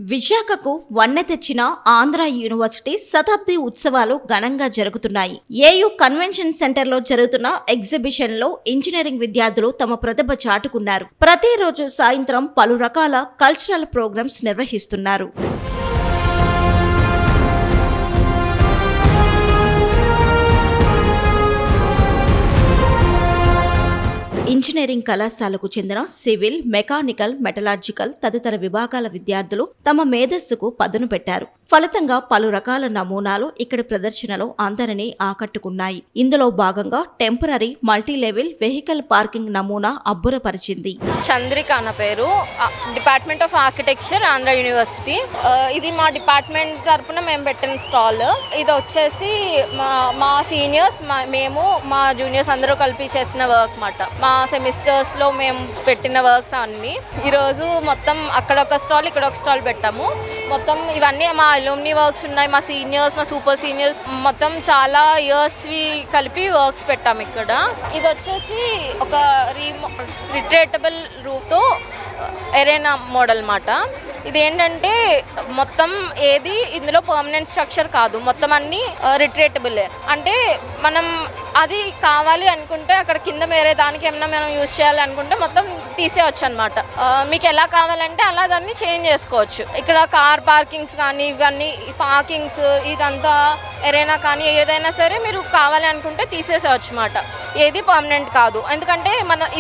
విశాఖకు వన్నె తెచ్చిన ఆంధ్ర యూనివర్సిటీ శతాబ్ది ఉత్సవాలు ఘనంగా జరుగుతున్నాయి. ఏయూ కన్వెన్షన్ సెంటర్లో జరుగుతున్న ఎగ్జిబిషన్లో ఇంజనీరింగ్ విద్యార్థులు తమ ప్రతిభ చాటుకున్నారు. ప్రతిరోజు సాయంత్రం పలు రకాల కల్చరల్ ప్రోగ్రామ్స్ నిర్వహిస్తున్నారు. ఇంజనీరింగ్ కళాశాలకు చెందిన సివిల్, మెకానికల్, మెటలార్జికల్ తదితర విభాగాల విద్యార్థులు తమ మేధస్సుకు పదును పెట్టారు. ఫలితంగా పలు రకాల నమూనాలు ఇక్కడి ప్రదర్శనలో అందరినీ ఆకట్టుకున్నాయి. ఇందులో భాగంగా టెంపరరీ మల్టీలెవెల్ వెహికల్ పార్కింగ్ నమూనా అబ్బురపరిచింది. చంద్రిక నా పేరు, department of architecture, Andhra university. ఇది మా డిపార్ట్మెంట్ తరపున మేము పెట్టిన స్టాల్. ఇది వచ్చేసి మా సీనియర్స్, మేము మా జూనియర్స్ అందరూ కలిపి చేసిన వర్క్ మాట. మా సెమిస్టర్స్లో మేము పెట్టిన వర్క్స్ అన్నీ ఈరోజు మొత్తం అక్కడ ఒక స్టాల్, ఇక్కడ ఒక స్టాల్ పెట్టాము. మొత్తం ఇవన్నీ మా అలూమ్ని వర్క్స్ ఉన్నాయి. మా సీనియర్స్, మా సూపర్ సీనియర్స్ మొత్తం చాలా ఇయర్స్వి కలిపి వర్క్స్ పెట్టాము ఇక్కడ. ఇది వచ్చేసి ఒక రిట్రేటబుల్ రూఫ్తో ఎరేనా మోడల్ మాట. ఇదేంటంటే మొత్తం ఏది ఇందులో పర్మనెంట్ స్ట్రక్చర్ కాదు, మొత్తం అన్నీ రిట్రేటబులే. అంటే మనం అది కావాలి అనుకుంటే అక్కడ కింద వేరే దానికి ఏమైనా మనం యూజ్ చేయాలి అనుకుంటే మొత్తం తీసేయచ్చు అనమాట. మీకు ఎలా కావాలంటే అలా దాన్ని చేంజ్ చేసుకోవచ్చు. ఇక్కడ కార్ పార్కింగ్స్ కానీ ఇవన్నీ పార్కింగ్స్ ఇదంతా ఎరైనా కానీ ఏదైనా సరే మీరు కావాలి అనుకుంటే తీసేసేవచ్చు అనమాట. ఏది పర్మనెంట్ కాదు. ఎందుకంటే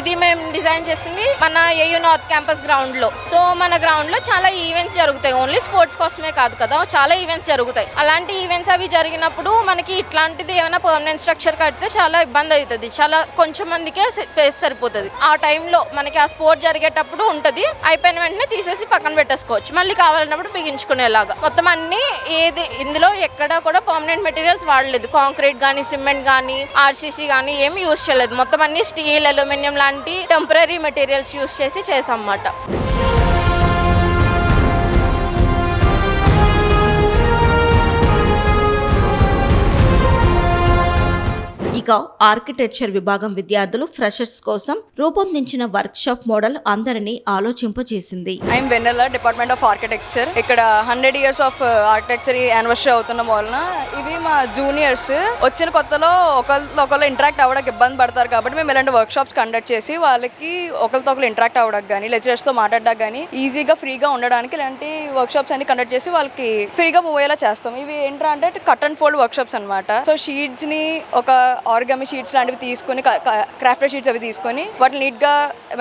ఇది మేము డిజైన్ చేసింది మన ఏయూ నార్త్ క్యాంపస్ గ్రౌండ్లో. సో మన గ్రౌండ్లో చాలా ఈవెంట్స్ జరుగుతాయి. ఓన్లీ స్పోర్ట్స్ కోసమే కాదు కదా, చాలా ఈవెంట్స్ జరుగుతాయి. అలాంటి ఈవెంట్స్ అవి జరిగినప్పుడు మనకి ఇట్లాంటిది ఏమైనా పర్మనెంట్ స్ట్రక్చర్ కడితే చాలా ఇబ్బంది అవుతుంది. చాలా కొంచెం మందికే ప్లేస్ సరిపోతుంది. ఆ టైంలో మనకి ఆ స్పోర్ట్ జరిగేటప్పుడు ఉంటుంది, అయిపోయిన వెంటనే తీసేసి పక్కన పెట్టేసుకోవచ్చు. మళ్ళీ కావాలన్నప్పుడు బిగించుకునేలాగా. మొత్తం అన్ని ఏది ఇందులో ఎక్కడ కూడా పర్మనెంట్ మెటీరియల్స్ వాడలేదు. కాంక్రీట్ కానీ, సిమెంట్ కానీ, ఆర్సీసీ కానీ ఏమి యూజ్ చేయలేదు. మొత్తం అన్ని స్టీల్, అల్యూమినియం లాంటి టెంపరరీ మెటీరియల్స్ యూజ్ చేసి చేసామన్నమాట. ఇక ఆర్కిటెక్చర్ విభాగం విద్యార్థులు ఫ్రెషర్స్ కోసం రూపొందించిన వర్క్ షాప్ మోడల్ అందరినీ ఆలోచింపచేసింది. I'm Vennela, department of architecture. ఇక్కడ 100 years ఆఫ్ ఆర్కిటెక్చర్ యానివర్సరీ అవుతున్న వలన ఇవి మా జూనియర్స్ వచ్చిన కొత్తలో ఒకళ్ళు ఇంటరాక్ట్ అవ్వడానికి ఇబ్బంది పడతారు కాబట్టి మేము ఇలాంటి వర్క్ షాప్స్ కండక్ట్ చేసి వాళ్ళకి ఒకరితో ఒకరు ఇంటరాక్ట్ అవ్వడానికి కానీ, లెక్చరర్స్తో మాట్లాడడానికి కానీ ఈజీగా ఫ్రీగా ఉండడానికి ఇలాంటి వర్క్ షాప్స్ అన్ని కండక్ట్ చేసి వాళ్ళకి ఫ్రీగా మూవ్ అయ్యేలా చేస్తాం. ఇవి ఏంటంటే cut and fold work shops అనమాట. సో షీట్స్ని ఒక ఆర్గామి షీట్స్ లాంటివి తీసుకొని, క్రాఫ్టెడ్ షీట్స్ అవి తీసుకొని వాటిని నీట్గా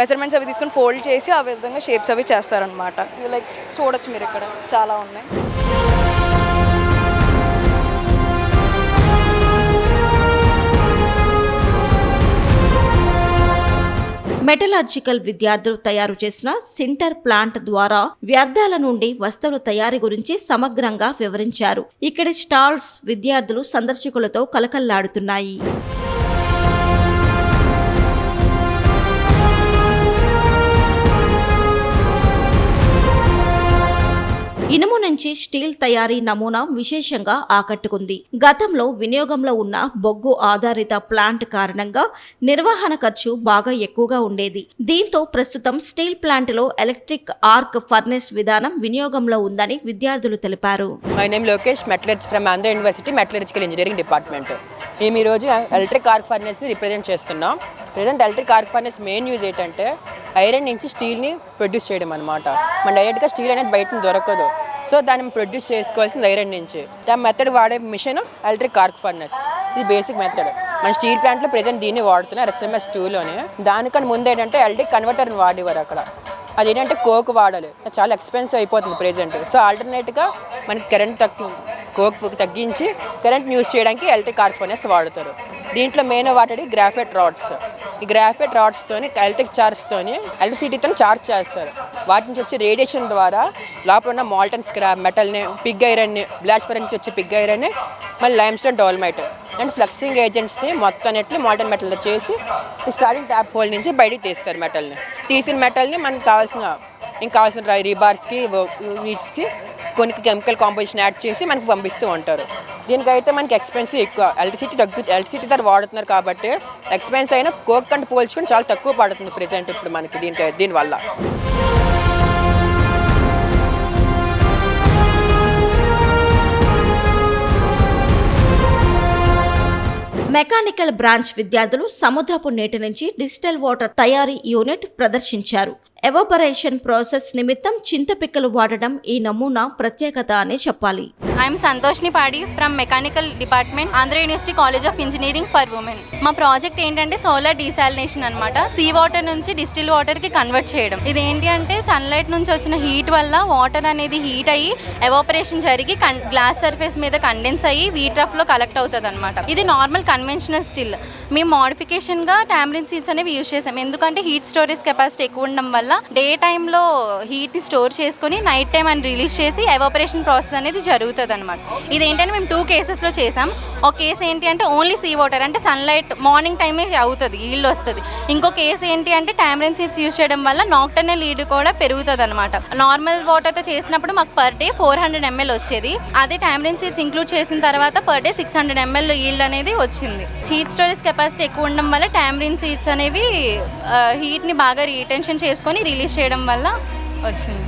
మెజర్మెంట్స్ అవి తీసుకొని ఫోల్డ్ చేసి ఆ విధంగా షేప్స్ అవి చేస్తారనమాట. ఇవి లైక్ చూడొచ్చు మీరు, ఇక్కడ చాలా ఉన్నాయి. మెటలార్జికల్ విద్యార్థులు తయారు చేసిన సింటర్ ప్లాంట్ ద్వారా వ్యర్థాల నుండి వస్తువుల తయారీ గురించి సమగ్రంగా వివరించారు. ఇక్కడి స్టాల్స్ విద్యార్థులు సందర్శకులతో కలకల్లాడుతున్నాయి. ఇనుము నుంచి స్టీల్ తయారీ నమూనా విశేషంగా ఆకట్టుకుంది. గతంలో వినియోగంలో ఉన్న బొగ్గు ఆధారిత ప్లాంట్ కారణంగా నిర్వహణ ఖర్చు బాగా ఎక్కువగా ఉండేది. దీంతో ప్రస్తుతం స్టీల్ ప్లాంట్ లో ఎలక్ట్రిక్ ఆర్క్ ఫర్నెస్ విధానం వినియోగంలో ఉందని విద్యార్థులు తెలిపారు. My name Lokesh, metallurgist from Andhra university, metallurgical engineering department. మేము ఈరోజు ఎలక్ట్రిక్ ఆర్క్ ఫర్నెస్ని రిప్రజెంట్ చేస్తున్నాం. Present electric arc furnace main use ఏంటంటే ఐరన్ నుంచి స్టీల్ని ప్రొడ్యూస్ చేయడం అనమాట. మన డైరెక్ట్గా స్టీల్ అనేది బయట దొరకదు. సో దాన్ని ప్రొడ్యూస్ చేసుకోవాల్సింది ఐరన్ నుంచి. దాని మెథడ్ వాడే మిషన్ ఎలక్ట్రిక్ ఆర్క్ ఫర్నెస్. ఇది బేసిక్ మెథడ్. మన స్టీల్ ప్లాంట్లో ప్రెజెంట్ దీన్ని వాడుతున్నారు, SMS 2లోనే. దానికన్నా ముందు ఏంటంటే ఎలక్ట్రిక్ కన్వర్టర్ని వాడేవారు అక్కడ. అదేంటంటే కోక్ వాడాలి, చాలా ఎక్స్పెన్సివ్ అయిపోతుంది ప్రెజెంట్. సో ఆల్టర్నేట్గా మనకి కరెంట్ కోక్ తగ్గించి కరెంట్ యూజ్ చేయడానికి ఎలక్ట్రిక్ ఆర్క్ ఫర్నెస్ వాడతారు. దీంట్లో మెయిన్ వాడేది గ్రాఫైట్ రాడ్స్. ఈ గ్రాఫైట్ రాడ్స్తోని ఎలక్ట్రిక్ చార్జ్తోని ఎలక్ట్రిసిటీతో చార్జ్ చేస్తారు. వాటి నుంచి వచ్చే రేడియేషన్ ద్వారా లోపల ఉన్న మాల్టన్ స్క్రాప్ మెటల్ని, పిగ్ ఐరన్ని, బ్లాస్ట్ ఫర్నెస్ వచ్చే పిగ్ ఐరన్ని, మళ్ళీ లైమ్స్టోన్, డోల్మైట్ అండ్ ఫ్లక్సింగ్ ఏజెంట్స్ని మొత్తం నెట్లు మాల్టన్ మెటల్తో చేసి స్టార్టింగ్ ట్యాప్ హోల్ నుంచి బయటికి తీస్తారు మెటల్ని. తీసిన మెటల్ని మనకు కావాల్సిన రీబార్స్కి, వీట్స్కి కొన్ని కెమికల్ కాంపోజిషన్ యాడ్ చేసి మనకు పంపిస్తూ ఉంటారు. దీనికైతే మనకి ఎక్స్పెన్సివ్ ఎక్కువ. ఎలక్ట్రిసిటీ ధర వాడుతున్నారు కాబట్టి ఎక్స్పెన్స్ అయినా కోక్ కంటే పోల్చుకొని చాలా తక్కువ పడుతుంది ప్రెజెంట్ ఇప్పుడు మనకి దీనివల్ల. మెకానికల్ బ్రాంచ్ విద్యార్థులు సముద్రపు నీటి నుంచి డిజిటల్ వాటర్ తయారీ యూనిట్ ప్రదర్శించారు. ఎవాపరేషన్ ప్రాసెస్ నిమిత్తం చింతపిక్కలు వాడడం ఈ నమూనా ప్రత్యేకత అని చెప్పాలి. ఐఎమ్ సంతోష్ని పాడి from mechanical department, Andhra university college of engineering for women. మా ప్రాజెక్ట్ ఏంటంటే సోలార్ డీసాలినేషన్ అనమాట. సీ వాటర్ నుంచి డిస్టిల్ వాటర్కి కన్వర్ట్ చేయడం. ఇది ఏంటి అంటే సన్లైట్ నుంచి వచ్చిన హీట్ వల్ల వాటర్ అనేది హీట్ అయ్యి ఎవాపరేషన్ జరిగి గ్లాస్ సర్ఫేస్ మీద కండెన్స్ అయ్యి వీట్ రఫ్లో కలెక్ట్ అవుతుంది అనమాట. ఇది నార్మల్ కన్వెన్షనల్ స్టిల్. మేము మోడిఫికేషన్గా టామరిన్ సీడ్స్ అనేవి యూజ్ చేసాం. ఎందుకంటే హీట్ స్టోరేజ్ కెపాసిటీ ఎక్కువ ఉండడం వల్ల డే టైంలో హీట్ని స్టోర్ చేసుకొని నైట్ టైం అని రిలీజ్ చేసి ఎవాపరేషన్ ప్రాసెస్ అనేది జరుగుతుంది అనమాట. ఇది ఏంటంటే మేము 2 కేసెస్లో చేసాం. ఒక కేసు ఏంటి అంటే ఓన్లీ సీ వాటర్ అంటే సన్లైట్ మార్నింగ్ టైమే అవుతుంది, ఈల్డ్ వస్తుంది. ఇంకో కేసు ఏంటి అంటే టామరిన్ సీడ్స్ యూజ్ చేయడం వల్ల నాక్టర్నల్ ఈల్డ్ కూడా పెరుగుతుంది అనమాట. నార్మల్ వాటర్తో చేసినప్పుడు మాకు పర్ డే 400 ml వచ్చేది. అదే టామరిన్ సీడ్స్ ఇంక్లూడ్ చేసిన తర్వాత పర్ డే 600 ml ఈల్డ్ అనేది వచ్చింది. హీట్ స్టోరేజ్ కెపాసిటీ ఎక్కువ ఉండడం వల్ల టామరిన్ సీడ్స్ అనేవి హీట్ని బాగా రీటెన్షన్ చేసుకొని రిలీజ్ చేయడం వల్ల వచ్చింది.